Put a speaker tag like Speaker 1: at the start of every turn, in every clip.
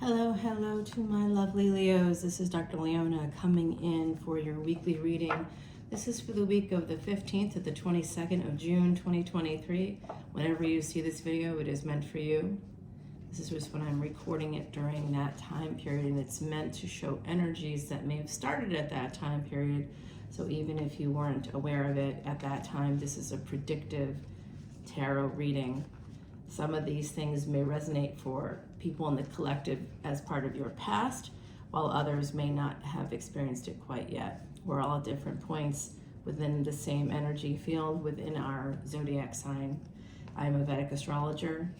Speaker 1: Hello to my lovely Leos. This is Dr. Leona coming in for your weekly reading. This is for the week of the 15th to the 22nd of June 2023. Whenever you see this video, it is meant for you. This is just when I'm recording it during that time period, and it's meant to show energies that may have started at that time period. So even if you weren't aware of it at that time, this is a predictive tarot reading. Some of these things may resonate for people in the collective as part of your past, while others may not have experienced it quite yet. We're all at different points within the same energy field within our zodiac sign. I'm a Vedic astrologer.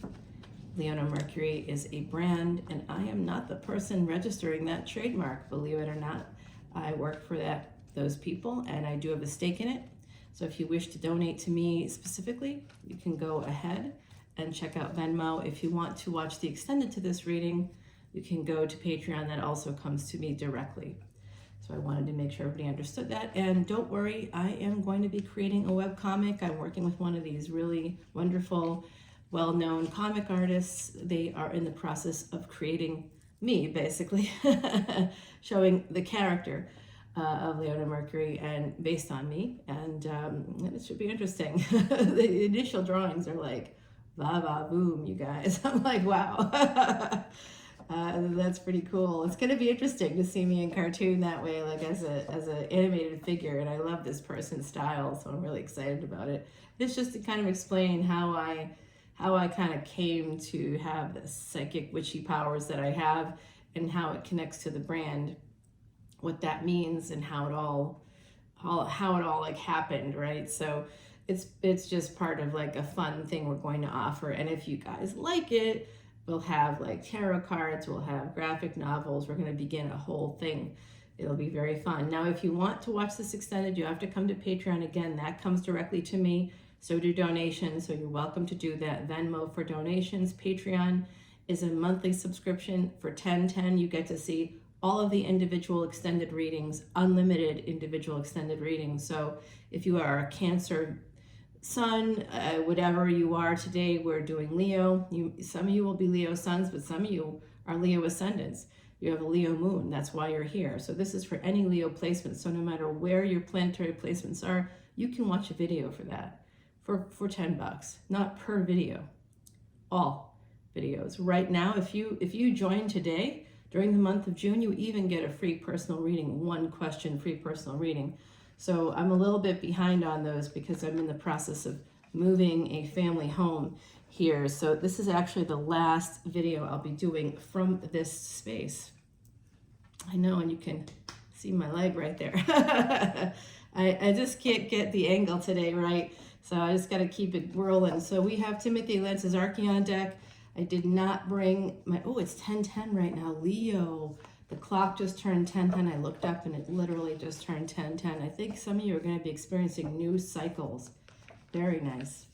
Speaker 1: Leona Mercury is a brand, and I am not the person registering that trademark, believe it or not. I work for those people, and I do have a stake in it. So if you wish to donate to me specifically, you can go ahead and check out Venmo. If you want to watch the extended to this reading, you can go to Patreon. That also comes to me directly. So I wanted to make sure everybody understood that. And don't worry, I am going to be creating a webcomic. I'm working with one of these really wonderful, well-known comic artists. They are in the process of creating me, basically, showing the character of Leona Mercury and based on me. And it should be interesting. The initial drawings are like, va va boom, you guys. I'm like, wow. That's pretty cool. It's going to be interesting to see me in cartoon that way, like as an animated figure. And I love this person's style, so I'm really excited about it. It's just to kind of explain how I kind of came to have the psychic witchy powers that I have, and how it connects to the brand, what that means, and how it all like happened, right? So it's just part of like a fun thing we're going to offer. And if you guys like it, we'll have like tarot cards, we'll have graphic novels, we're going to begin a whole thing. It'll be very fun. Now, if you want to watch this extended, you have to come to Patreon. Again, that comes directly to me. So do donations. So you're welcome to do that. Venmo for donations. Patreon is a monthly subscription. For $10.10, you get to see all of the individual extended readings, unlimited individual extended readings. So if you are a Cancer sun, whatever you are today, we're doing Leo. Some of you will be Leo suns, but some of you are Leo ascendants. You have a Leo moon. That's why you're here. So this is for any Leo placement. So no matter where your planetary placements are, you can watch a video for that for $10, not per video, all videos. Right now, if you join today, during the month of June, you even get a free personal reading, 1 question free personal reading. So I'm a little bit behind on those because I'm in the process of moving a family home here. So this is actually the last video I'll be doing from this space. I know, and you can see my leg right there. I just can't get the angle today right. So I just got to keep it rolling. So we have Timothy Lentz's Archeon deck. I did not bring my, it's 10:10 right now, Leo. The clock just turned 10:10. I looked up and it literally just turned 10:10. I think some of you are going to be experiencing new cycles. Very nice.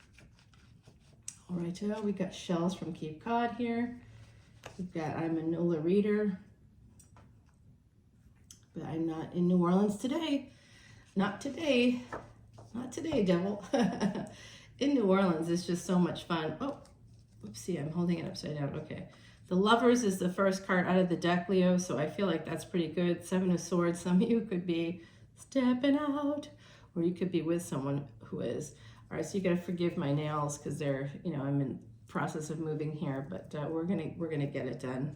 Speaker 1: All right, so we got Shells from Cape Cod here. We've got I'm a NOLA reader, but I'm not in New Orleans today. Not today. Not today, devil. In New Orleans, it's just so much fun. Oh, oopsie, I'm holding it upside down. Okay. The Lovers is the first card out of the deck, Leo, so I feel like that's pretty good. 7 of Swords, some of you could be stepping out, or you could be with someone who is. All right, so you got to forgive my nails because they're, I'm in process of moving here, but we're gonna get it done.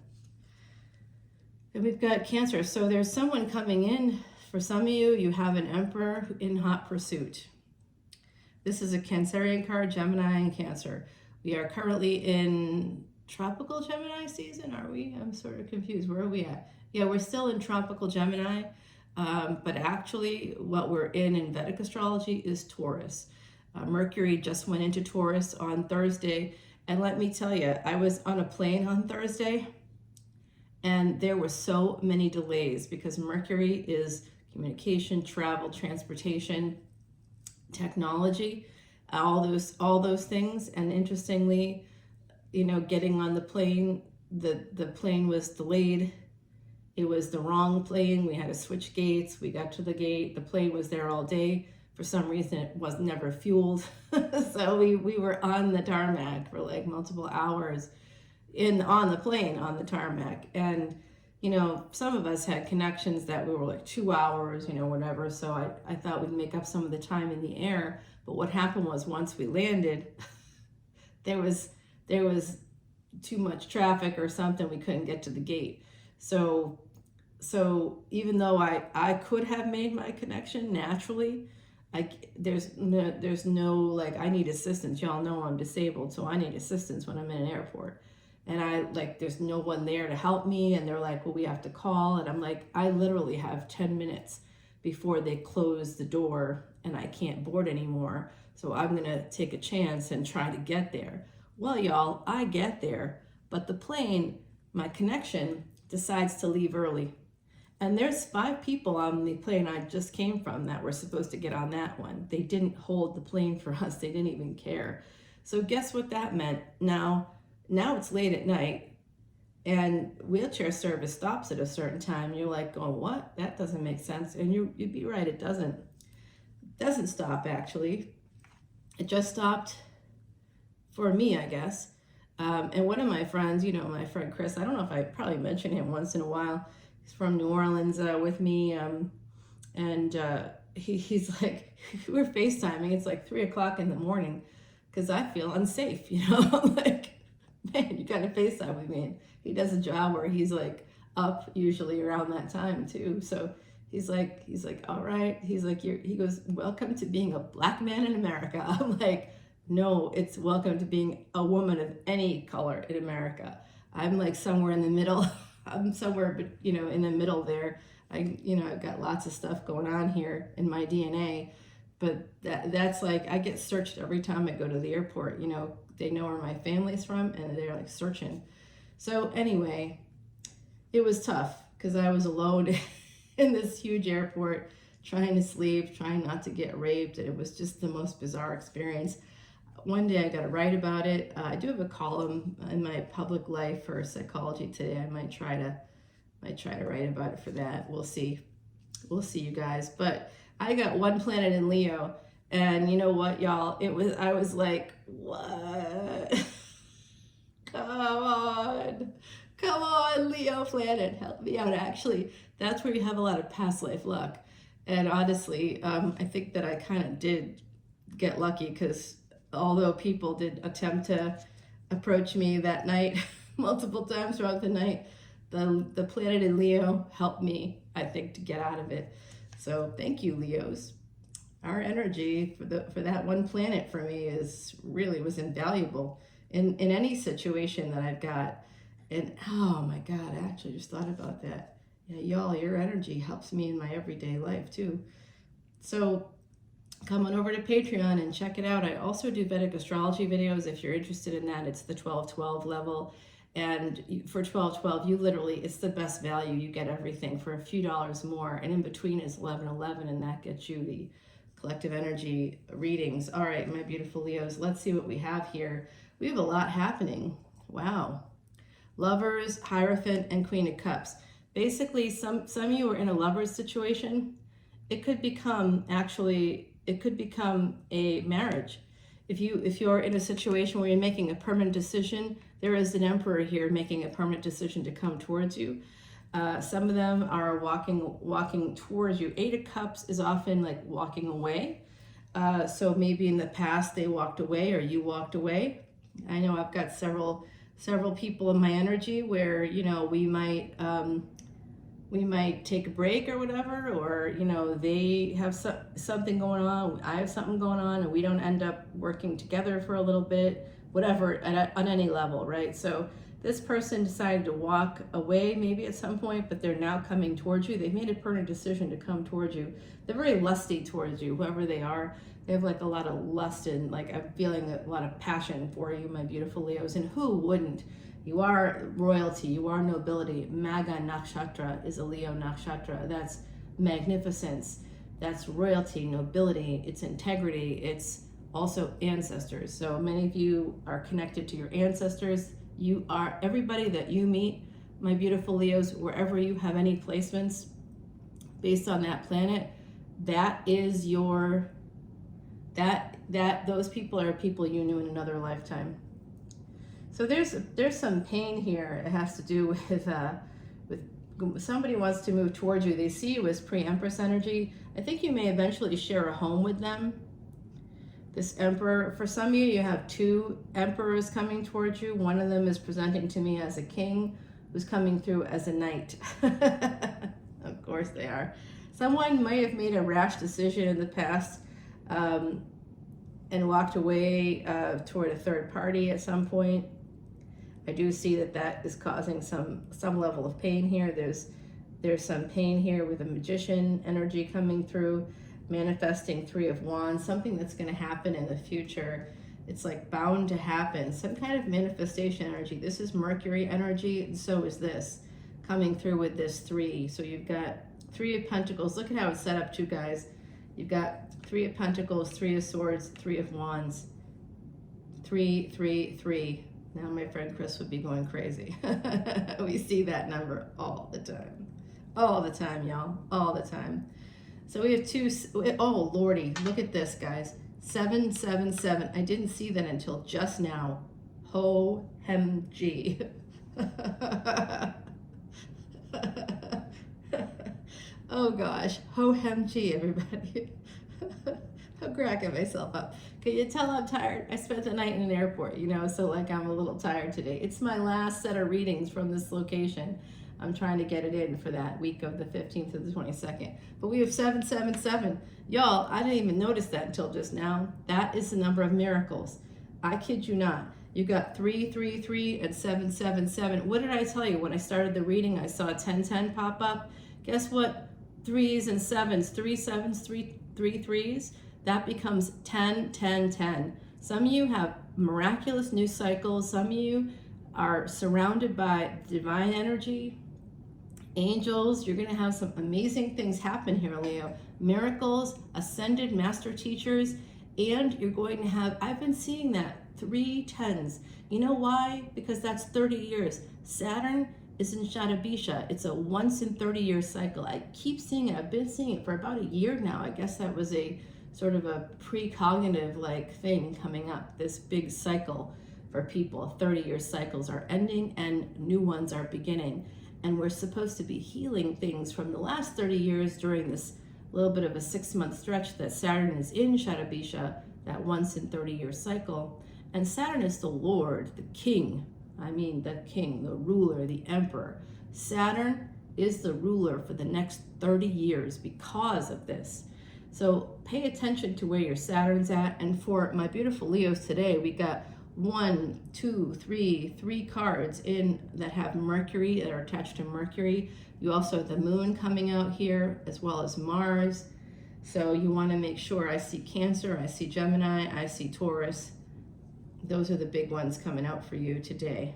Speaker 1: And we've got Cancer. So there's someone coming in. For some of you, you have an Emperor in hot pursuit. This is a Cancerian card, Gemini and Cancer. We are currently in tropical Gemini season, are we? I'm sort of confused. Where are we at? Yeah, we're still in tropical Gemini, but actually what we're in Vedic astrology is Taurus. Mercury just went into Taurus on Thursday, and let me tell you, I was on a plane on Thursday, and there were so many delays because Mercury is communication, travel, transportation, technology, all those things. And interestingly, getting on the plane, the plane was delayed. It was the wrong plane. We had to switch gates. We got to the gate. The plane was there all day. For some reason, it was never fueled. So we were on the tarmac for like multiple hours. on the plane, on the tarmac. And some of us had connections that we were like 2 hours, whatever. So I thought we'd make up some of the time in the air. But what happened was, once we landed, there was too much traffic or something. We couldn't get to the gate. So even though I could have made my connection naturally, there's no, like, I need assistance. Y'all know I'm disabled, so I need assistance when I'm in an airport. And there's no one there to help me. And they're like, well, we have to call. And I'm like, I literally have 10 minutes before they close the door and I can't board anymore. So I'm going to take a chance and try to get there. Well, y'all, I get there, but the plane, my connection, decides to leave early. And there's 5 people on the plane I just came from that were supposed to get on that one. They didn't hold the plane for us. They didn't even care. So guess what that meant? Now it's late at night and wheelchair service stops at a certain time. You're like going, what? That doesn't make sense. And you'd be right. It doesn't stop, actually. It just stopped for me, I guess. And one of my friends, my friend Chris, I don't know if I probably mention him once in a while. He's from New Orleans with me. And he's like, we're FaceTiming. It's like 3:00 in the morning because I feel unsafe, I'm like, man, you gotta FaceTime with me. And he does a job where he's like up usually around that time too. So he's like, all right. He's like, he goes, welcome to being a Black man in America. I'm like, no, it's welcome to being a woman of any color in America. I'm like somewhere in the middle. I'm somewhere, in the middle there. I've got lots of stuff going on here in my DNA, but that's like, I get searched every time I go to the airport. They know where my family's from and they're like searching. So anyway, it was tough because I was alone in this huge airport, trying to sleep, trying not to get raped. And it was just the most bizarre experience. One day I got to write about it. I do have a column in my public life for Psychology Today. I might try to write about it for that. We'll see, you guys. But I got one planet in Leo, and you know what, y'all? I was like, what? Come on, Leo planet, help me out. Actually, that's where you have a lot of past life luck. And honestly, I think that I kind of did get lucky because although people did attempt to approach me that night multiple times throughout the night, the planet in Leo helped me, I think, to get out of it. So thank you, Leos. Our energy for that one planet for me was invaluable in any situation that I've got. And oh my God, I actually just thought about that. Yeah, y'all, your energy helps me in my everyday life too. So come on over to Patreon and check it out. I also do Vedic astrology videos. If you're interested in that, it's the 1212 level. And for 1212, it's the best value. You get everything for a few dollars more. And in between is 1111, and that gets you the collective energy readings. All right, my beautiful Leos, let's see what we have here. We have a lot happening. Wow. Lovers, Hierophant, and Queen of Cups. Basically, some of you are in a lover's situation. It could become a marriage. If you're in a situation where you're making a permanent decision, there is an Emperor here making a permanent decision to come towards you. Some of them are walking towards you. 8 of Cups is often like walking away. So maybe in the past they walked away or you walked away. I know I've got several people in my energy where, we might take a break or whatever, or, they have something going on, I have something going on, and we don't end up working together for a little bit, whatever, on any level, right? So this person decided to walk away maybe at some point, but they're now coming towards you. They've made a permanent decision to come towards you. They're very lusty towards you, whoever they are. They have like a lot of lust and like I'm feeling a lot of passion for you, my beautiful Leos. And who wouldn't? You are royalty, you are nobility. Magha Nakshatra is a Leo Nakshatra. That's magnificence, that's royalty, nobility, it's integrity, it's also ancestors. So many of you are connected to your ancestors. You are, everybody that you meet, my beautiful Leos, wherever you have any placements based on that planet, that is your, those people are people you knew in another lifetime. So there's some pain here. It has to do with somebody wants to move towards you. They see you as pre-Empress energy. I think you may eventually share a home with them. This Emperor, for some of you, you have two Emperors coming towards you. One of them is presenting to me as a king who's coming through as a knight. Of course they are. Someone might have made a rash decision in the past and walked away toward a third party at some point. I do see that is causing some level of pain here. There's some pain here with a Magician energy coming through, manifesting Three of Wands, something that's going to happen in the future. It's like bound to happen, some kind of manifestation energy. This is Mercury energy, and so is this coming through with this three. So you've got Three of Pentacles. Look at how it's set up too, guys. You've got Three of Pentacles, Three of Swords, Three of Wands, 3, 3, 3. Now my friend Chris would be going crazy. We see that number all the time. All the time, y'all. All the time. So we have two, oh lordy, look at this, guys. 7, 7, 7. I didn't see that until just now. Ho hem G. Oh gosh, ho hem G, everybody. I'm cracking myself up. Can you tell I'm tired? I spent the night in an airport, you know, so like I'm a little tired today. It's my last set of readings from this location. I'm trying to get it in for that week of the 15th to the 22nd. But we have 777. Y'all, I didn't even notice that until just now. That is the number of miracles. I kid you not. You got 333 and 777. What did I tell you? When I started the reading, I saw 1010 pop up. Guess what? Threes and sevens, 3 sevens, 3 threes. That becomes 10, 10, 10. Some of you have miraculous new cycles. Some of you are surrounded by divine energy, angels. You're going to have some amazing things happen here, Leo. Miracles, ascended master teachers, and you're going to have, I've been seeing that, 3 10s. You know why? Because that's 30 years. Saturn is in Shatabisha. It's a once in 30 year cycle. I keep seeing it. I've been seeing it for about a year now. I guess that was a sort of a precognitive like thing coming up, this big cycle for people. 30-year cycles are ending and new ones are beginning. And we're supposed to be healing things from the last 30 years during this little bit of a 6-month stretch that Saturn is in Shatabisha, that once in 30-year cycle. And Saturn is the Lord, the king. I mean, the king, the ruler, the emperor. Saturn is the ruler for the next 30 years because of this. So pay attention to where your Saturn's at. And for my beautiful Leos today, we got 1, 2, 3 cards in that have Mercury, that are attached to Mercury. You also have the moon coming out here, as well as Mars. So you want to make sure. I see Cancer, I see Gemini, I see Taurus. Those are the big ones coming out for you today.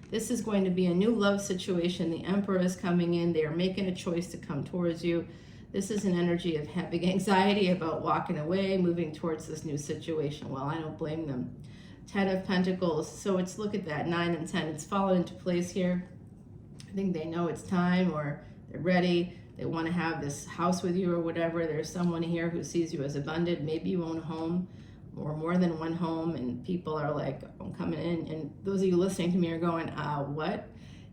Speaker 1: This is going to be a new love situation. The Emperor is coming in. They are making a choice to come towards you. This is an energy of having anxiety about walking away, moving towards this new situation. Well, I don't blame them. 10 of Pentacles. So it's, look at that, 9 and 10. It's fallen into place here. I think they know it's time, or they're ready. They want to have this house with you or whatever. There's someone here who sees you as abundant. Maybe you own a home or more than one home, and people are like, I'm coming in. And those of you listening to me are going, what?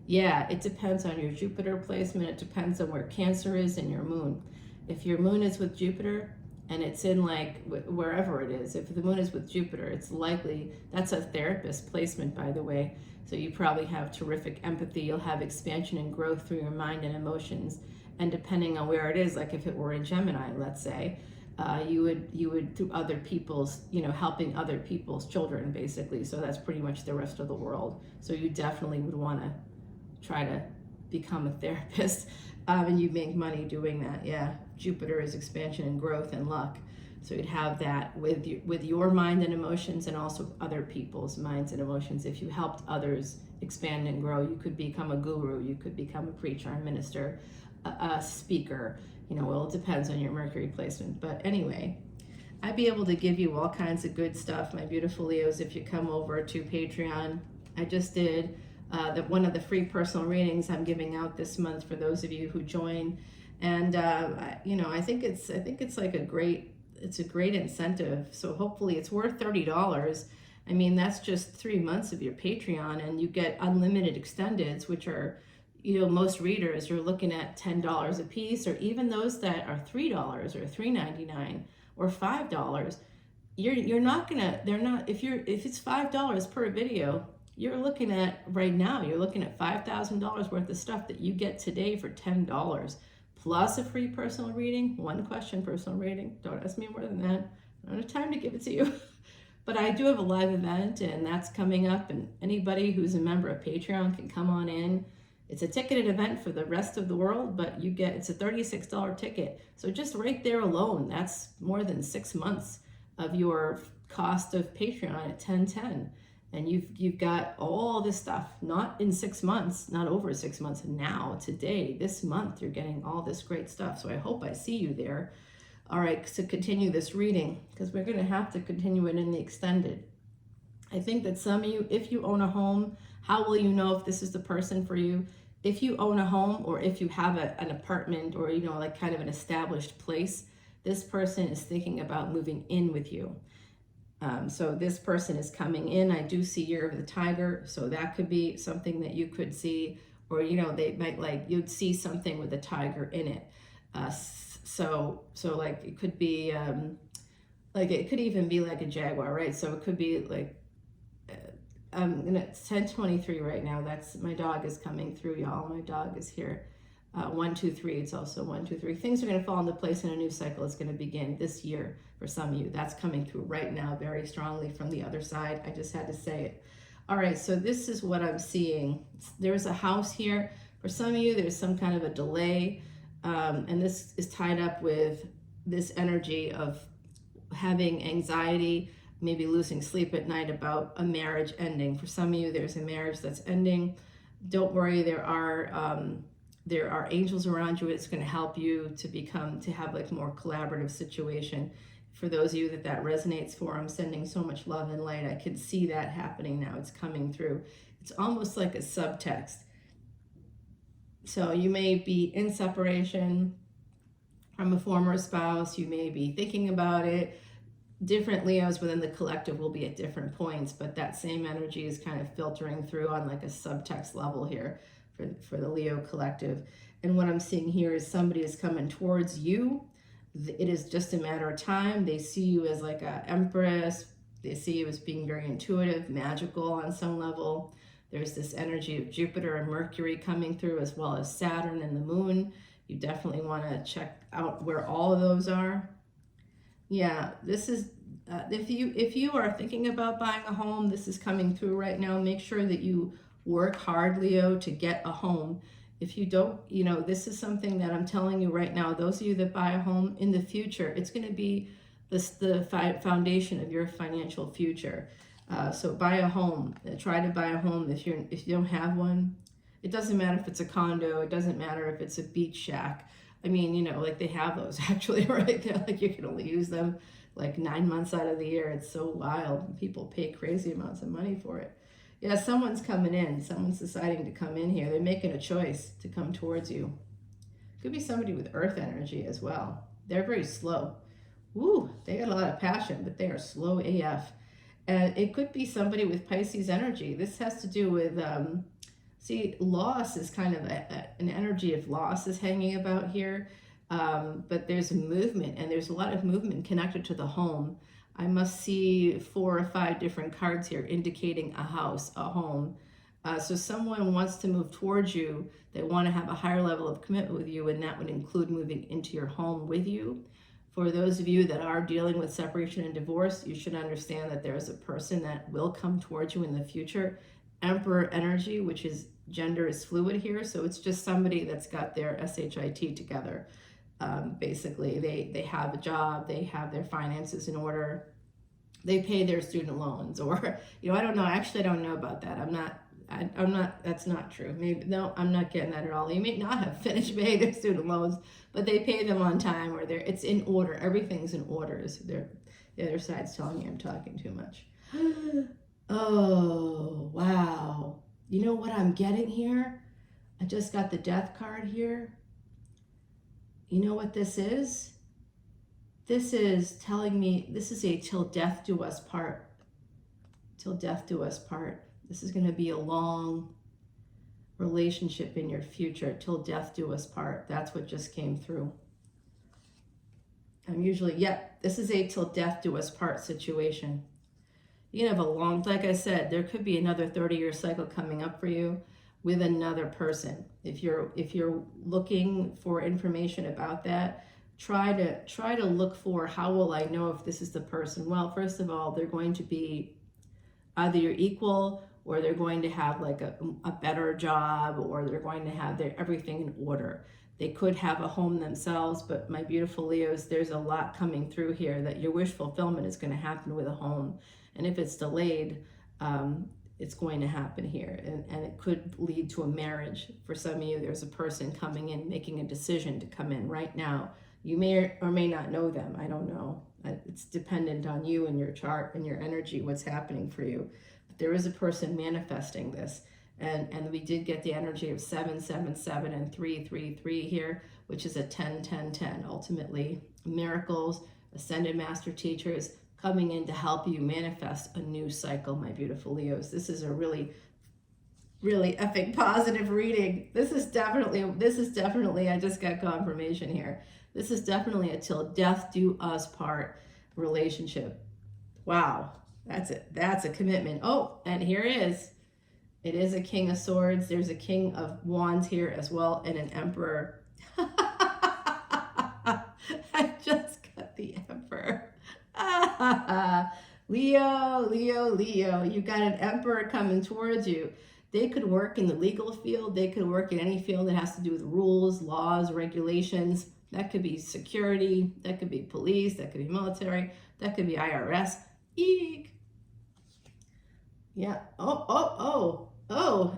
Speaker 1: Yeah, it depends on your Jupiter placement. It depends on where Cancer is in your moon. If your moon is with Jupiter and it's in like wherever it is, if the moon is with Jupiter, it's likely, that's a therapist placement, by the way. So you probably have terrific empathy. You'll have expansion and growth through your mind and emotions. And depending on where it is, like if it were in Gemini, let's say, you would through other people's, helping other people's children, basically. So that's pretty much the rest of the world. So you definitely would want to try to become a therapist, and you make money doing that. Yeah, Jupiter is expansion and growth and luck. So you'd have that with your mind and emotions, and also other people's minds and emotions. If you helped others expand and grow, you could become a guru, you could become a preacher, a minister, a speaker. Well, it depends on your Mercury placement. But anyway, I'd be able to give you all kinds of good stuff, my beautiful Leos, if you come over to Patreon. I just did one of the free personal readings I'm giving out this month for those of you who join. And I think it's like a great incentive. So hopefully it's worth $30. I mean, that's just 3 months of your Patreon, and you get unlimited extendeds, which are, most readers are looking at $10 a piece, or even those that are $3 or $3.99 or $5. You're not gonna, they're not, if it's $5 per video, you're looking at right now, you're looking at $5,000 worth of stuff that you get today for $10, plus a free personal reading, 1 question personal reading. Don't ask me more than that. I don't have time to give it to you. But I do have a live event, and that's coming up, and anybody who's a member of Patreon can come on in. It's a ticketed event for the rest of the world, but it's a $36 ticket. So just right there alone, that's more than 6 months of your cost of Patreon at $10.10. And you've got all this stuff, not in 6 months, not over 6 months, now, today, this month, you're getting all this great stuff. So I hope I see you there. All right, to continue this reading, because we're going to have to continue it in the extended. I think that some of you, if you own a home, how will you know if this is the person for you? If you own a home, or if you have an apartment, or, like kind of an established place, this person is thinking about moving in with you. So this person is coming in. I do see Year of the Tiger, so that could be something that you could see, or, they might you'd see something with a tiger in it. So like it could be, it could even be like a jaguar, right? So it could be like, it's 10:23 right now. That's, my dog is coming through, y'all. My dog is here. 1, 2, 3. It's also 1, 2, 3. Things are going to fall into place, and a new cycle is going to begin this year for some of you. That's coming through right now very strongly from the other side. I just had to say it. All right, so this is what I'm seeing. There's a house here. For some of you, there's some kind of a delay. And this is tied up with this energy of having anxiety, maybe losing sleep at night about a marriage ending. For some of you, there's a marriage that's ending. Don't worry, there are angels around you. It's going to help you to have like more collaborative situation. For those of you that resonates for, I'm sending so much love and light. I can see that happening now. It's coming through. It's almost like a subtext. So you may be in separation from a former spouse. You may be thinking about it. Different Leos within the collective will be at different points, but that same energy is kind of filtering through on like a subtext level here for the Leo collective. And what I'm seeing here is somebody is coming towards you. It is just a matter of time. They see you as like an empress. They see you as being very intuitive, magical on some level. There's this energy of Jupiter and Mercury coming through, as well as Saturn and the moon. You definitely want to check out where all of those are. Yeah, this is, if you are thinking about buying a home, this is coming through right now. Make sure that you work hard, Leo, to get a home. If you don't, this is something that I'm telling you right now. Those of you that buy a home in the future, it's going to be the foundation of your financial future. So buy a home. Try to buy a home if you don't have one. It doesn't matter if it's a condo. It doesn't matter if it's a beach shack. I mean, like they have those actually, right? They're like, you can only use them like 9 months out of the year. It's so wild. People pay crazy amounts of money for it. Yeah, someone's coming in. Someone's deciding to come in here. They're making a choice to come towards you. Could be somebody with earth energy as well. They're very slow. Ooh, they got a lot of passion, but they are slow AF. And it could be somebody with Pisces energy. This has to do with, loss is kind of an energy of loss is hanging about here. But there's a movement, and there's a lot of movement connected to the home. I must see 4 or 5 different cards here indicating a house, a home. So someone wants to move towards you. They want to have a higher level of commitment with you, and that would include moving into your home with you. For those of you that are dealing with separation and divorce, you should understand that there is a person that will come towards you in the future. Emperor energy, which is gender is fluid here. So it's just somebody that's got their SHIT together. Basically, they have a job, they have their finances in order, they pay their student loans, or, I don't know. Actually, I don't know about that. I'm not, that's not true. Maybe, no, I'm not getting that at all. They may not have finished paying their student loans, but they pay them on time, or it's in order. Everything's in orders. The other side's telling me I'm talking too much. Oh, wow. You know what I'm getting here? I just got the death card here. You know what this is? This is telling me this is a till death do us part till death do us part. This is going to be a long relationship in your future, till death do us part. That's what just came through. I'm usually, yep, this is a till death do us part situation. You can have a long, like I said, there could be another 30-year cycle coming up for you with another person. If you're looking for information about that, try to look for, how will I know if this is the person? Well, first of all, they're going to be either your equal, or they're going to have like a better job, or they're going to have their everything in order. They could have a home themselves, but my beautiful Leos, there's a lot coming through here that your wish fulfillment is going to happen with a home. And if it's delayed, it's going to happen here. And it could lead to a marriage. For some of you, there's a person coming in, making a decision to come in right now. You may or may not know them. I don't know. It's dependent on you and your chart and your energy, what's happening for you. But there is a person manifesting this. And we did get the energy of 777 and 333 here, which is a 10-10-10. Ultimately, miracles, ascended master teachers coming in to help you manifest a new cycle, my beautiful Leos. This is a really, really epic positive reading. This is definitely, I just got confirmation here. This is definitely a till death do us part relationship. Wow, that's it. That's a commitment. Oh, and here is. It is a King of Swords. There's a King of Wands here as well, and an Emperor. I just got the Emperor. Leo, Leo, Leo. You got an Emperor coming towards you. They could work in the legal field. They could work in any field that has to do with rules, laws, regulations. That could be security. That could be police. That could be military. That could be IRS. Eek. Yeah. Oh,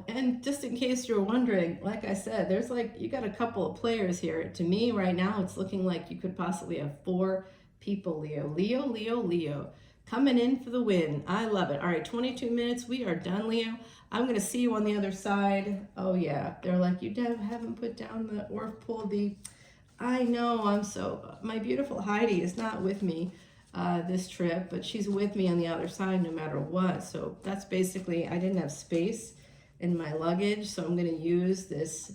Speaker 1: and just in case you're wondering, like I said, there's like, you got a couple of players here. To me right now, it's looking like you could possibly have 4 people, Leo. Leo, Leo, Leo. Coming in for the win. I love it. All right, 22 minutes. We are done, Leo. I'm going to see you on the other side. Oh, yeah. They're like, you haven't put down the, or pulled the, I know, my beautiful Heidi is not with me this trip, but she's with me on the other side no matter what. So that's basically, I didn't have space in my luggage, so I'm going to use this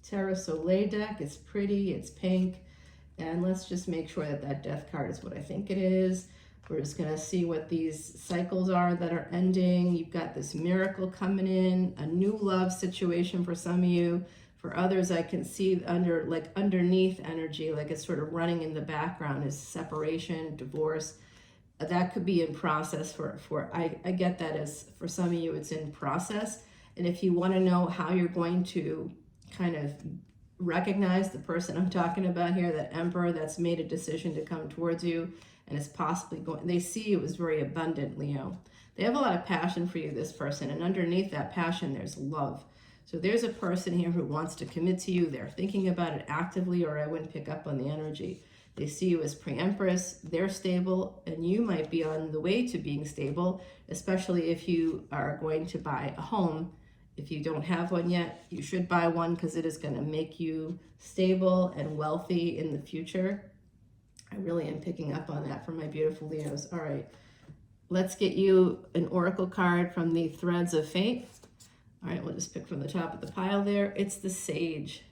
Speaker 1: Terra Soleil deck. It's pretty, it's pink, and let's just make sure that that death card is what I think it is. We're just going to see what these cycles are that are ending. You've got this miracle coming in, a new love situation for some of you. For others, I can see underneath energy, like it's sort of running in the background, is separation, divorce. That could be in process I get that as, for some of you, it's in process. And if you want to know how you're going to kind of recognize the person I'm talking about here, that Emperor that's made a decision to come towards you and is possibly going, they see you as very abundant, Leo. They have a lot of passion for you, this person, and underneath that passion, there's love. So there's a person here who wants to commit to you. They're thinking about it actively, or I wouldn't pick up on the energy. They see you as pre-empress. They're stable, and you might be on the way to being stable, especially if you are going to buy a home. If you don't have one yet, you should buy one, because it is going to make you stable and wealthy in the future. I really am picking up on that from my beautiful Leos. All right, let's get you an oracle card from the Threads of Fate. All right, we'll just pick from the top of the pile there. It's the Sage.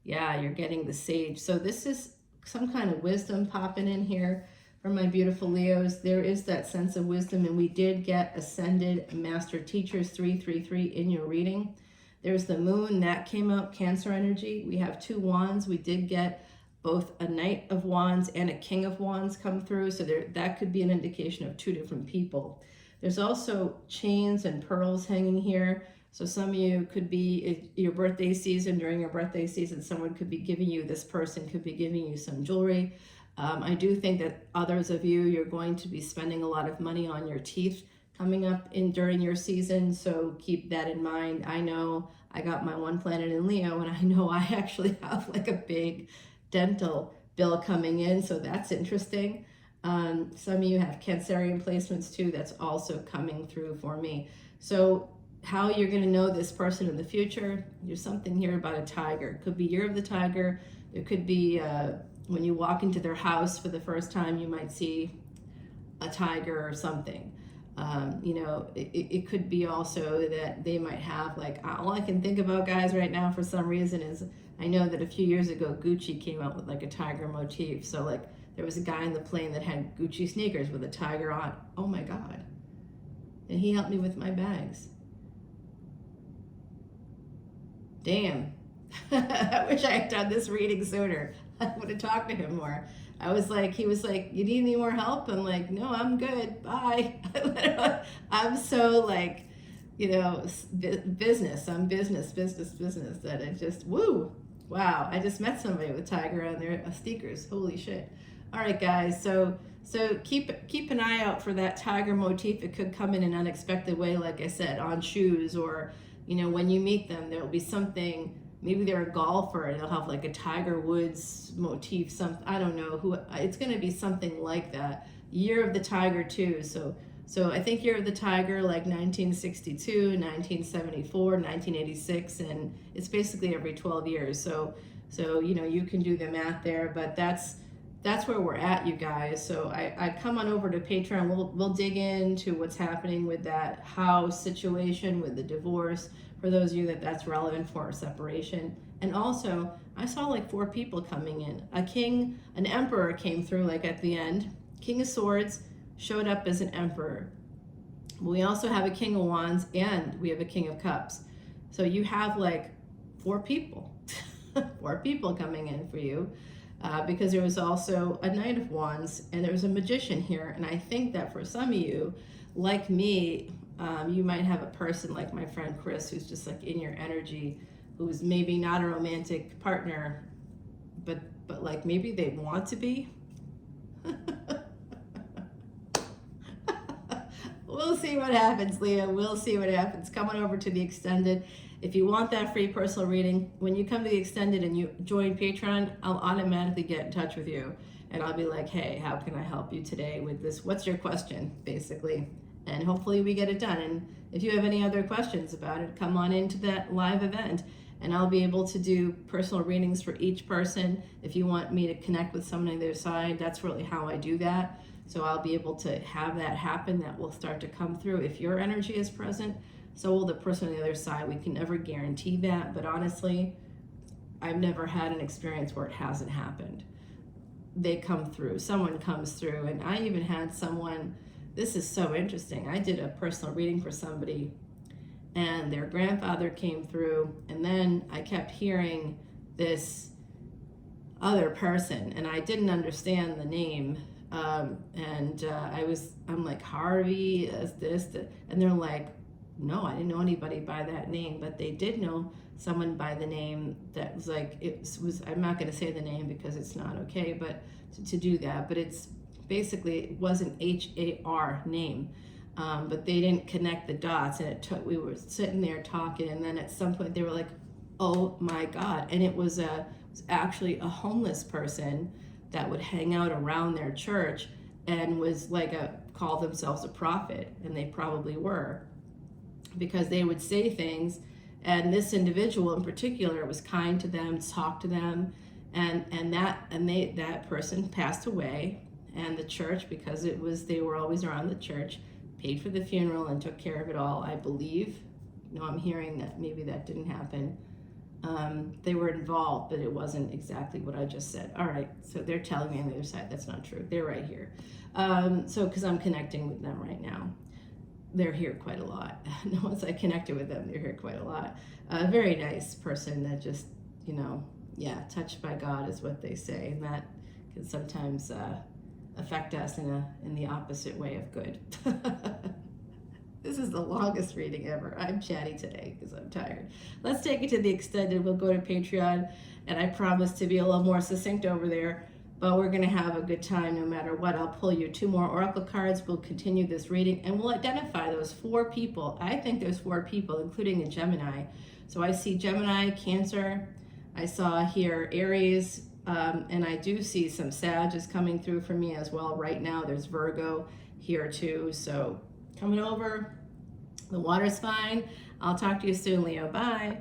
Speaker 1: Yeah, you're getting the Sage. So this is some kind of wisdom popping in here for my beautiful Leos. There is that sense of wisdom, and we did get Ascended Master Teachers 333 in your reading. There's the Moon, that came out, Cancer energy. We have 2 Wands. We did get both a Knight of Wands and a King of Wands come through, so that could be an indication of 2 different people. There's also chains and pearls hanging here. So some of you could be your birthday season, during your birthday season, someone could be giving you, this person could be giving you some jewelry. I do think that others of you, you're going to be spending a lot of money on your teeth coming up during your season, so keep that in mind. I know I got my 1 planet in Leo, and I know I actually have like a big dental bill coming in, so that's interesting. Some of you have Cancerian placements too, that's also coming through for me. So how you're going to know this person in the future, there's something here about a tiger. It could be Year of the Tiger. It could be when you walk into their house for the first time, you might see a tiger or something. You know, it could be also that they might have, like, all I can think about, guys, right now for some reason is I know that a few years ago Gucci came out with like a tiger motif. So like there was a guy in the plane that had Gucci sneakers with a tiger on. Oh my God. And he helped me with my bags. Damn. I wish I had done this reading sooner. I would have talked to him more. I was like, he was like, you need any more help? I'm like, no, I'm good. Bye. I'm so like, you know, business. I'm business, that it just, woo. Wow. I just met somebody with tiger on their sneakers. Holy shit. All right, guys. So keep an eye out for that tiger motif. It could come in an unexpected way, like I said, on shoes, or, you know, when you meet them, there will be something. Maybe they're a golfer and they'll have like a Tiger Woods motif, I don't know who, it's going to be something like that. Year of the Tiger too. So I think Year of the Tiger, like 1962, 1974, 1986, and it's basically every 12 years. So you know, you can do the math there, but that's where we're at, you guys. So I come on over to Patreon. We'll dig into what's happening with that house situation, with the divorce, for those of you that's relevant for separation. And also, I saw like 4 people coming in. An emperor came through like at the end. King of Swords showed up as an emperor. We also have a King of Wands, and we have a King of Cups. So you have like 4 people, 4 people coming in for you. Because there was also a Knight of Wands, and there was a Magician here. And I think that for some of you, like me, you might have a person like my friend Chris, who's just like in your energy, who's maybe not a romantic partner, but like maybe they want to be. We'll see what happens, Leah. We'll see what happens. Come on over to the extended. If you want that free personal reading, when you come to the extended and you join Patreon, I'll automatically get in touch with you. And I'll be like, hey, how can I help you today with this? What's your question, basically? And hopefully we get it done. And if you have any other questions about it, come on into that live event. And I'll be able to do personal readings for each person. If you want me to connect with someone on their side, that's really how I do that. So I'll be able to have that happen. That will start to come through. If your energy is present, so will the person on the other side. We can never guarantee that, but honestly, I've never had an experience where it hasn't happened. They come through, someone comes through, and I even had someone, this is so interesting. I did a personal reading for somebody, and their grandfather came through, and then I kept hearing this other person, and I didn't understand the name. I'm like, Harvey, and they're like, no, I didn't know anybody by that name, but they did know someone by the name that was like, I'm not going to say the name because it's not okay, but to do that, but it's basically, it was an H-A-R name, but they didn't connect the dots, and we were sitting there talking, and then at some point they were like, oh my God, and it was actually a homeless person that would hang out around their church and was like called themselves a prophet, and they probably were, because they would say things, and this individual in particular was kind to them, talked to them, and that person passed away, and the church, because they were always around the church, paid for the funeral and took care of it all, I believe. No, I'm hearing that maybe that didn't happen. They were involved, but it wasn't exactly what I just said. All right, so they're telling me on the other side that's not true. They're right here. Because I'm connecting with them right now. They're here quite a lot. Once I connected with them, they're here quite a lot. A very nice person that just, touched by God is what they say, and that can sometimes affect us in the opposite way of good. This is the longest reading ever. I'm chatty today because I'm tired. Let's take it to the extended. We'll go to Patreon, and I promise to be a little more succinct over there, but we're going to have a good time no matter what. I'll pull you 2 more oracle cards. We'll continue this reading, and we'll identify those 4 people. I think there's 4 people, including a Gemini. So I see Gemini, Cancer. I saw here Aries, and I do see some Sagittarius coming through for me as well. Right now, there's Virgo here too. So coming over, the water's fine. I'll talk to you soon, Leo. Bye.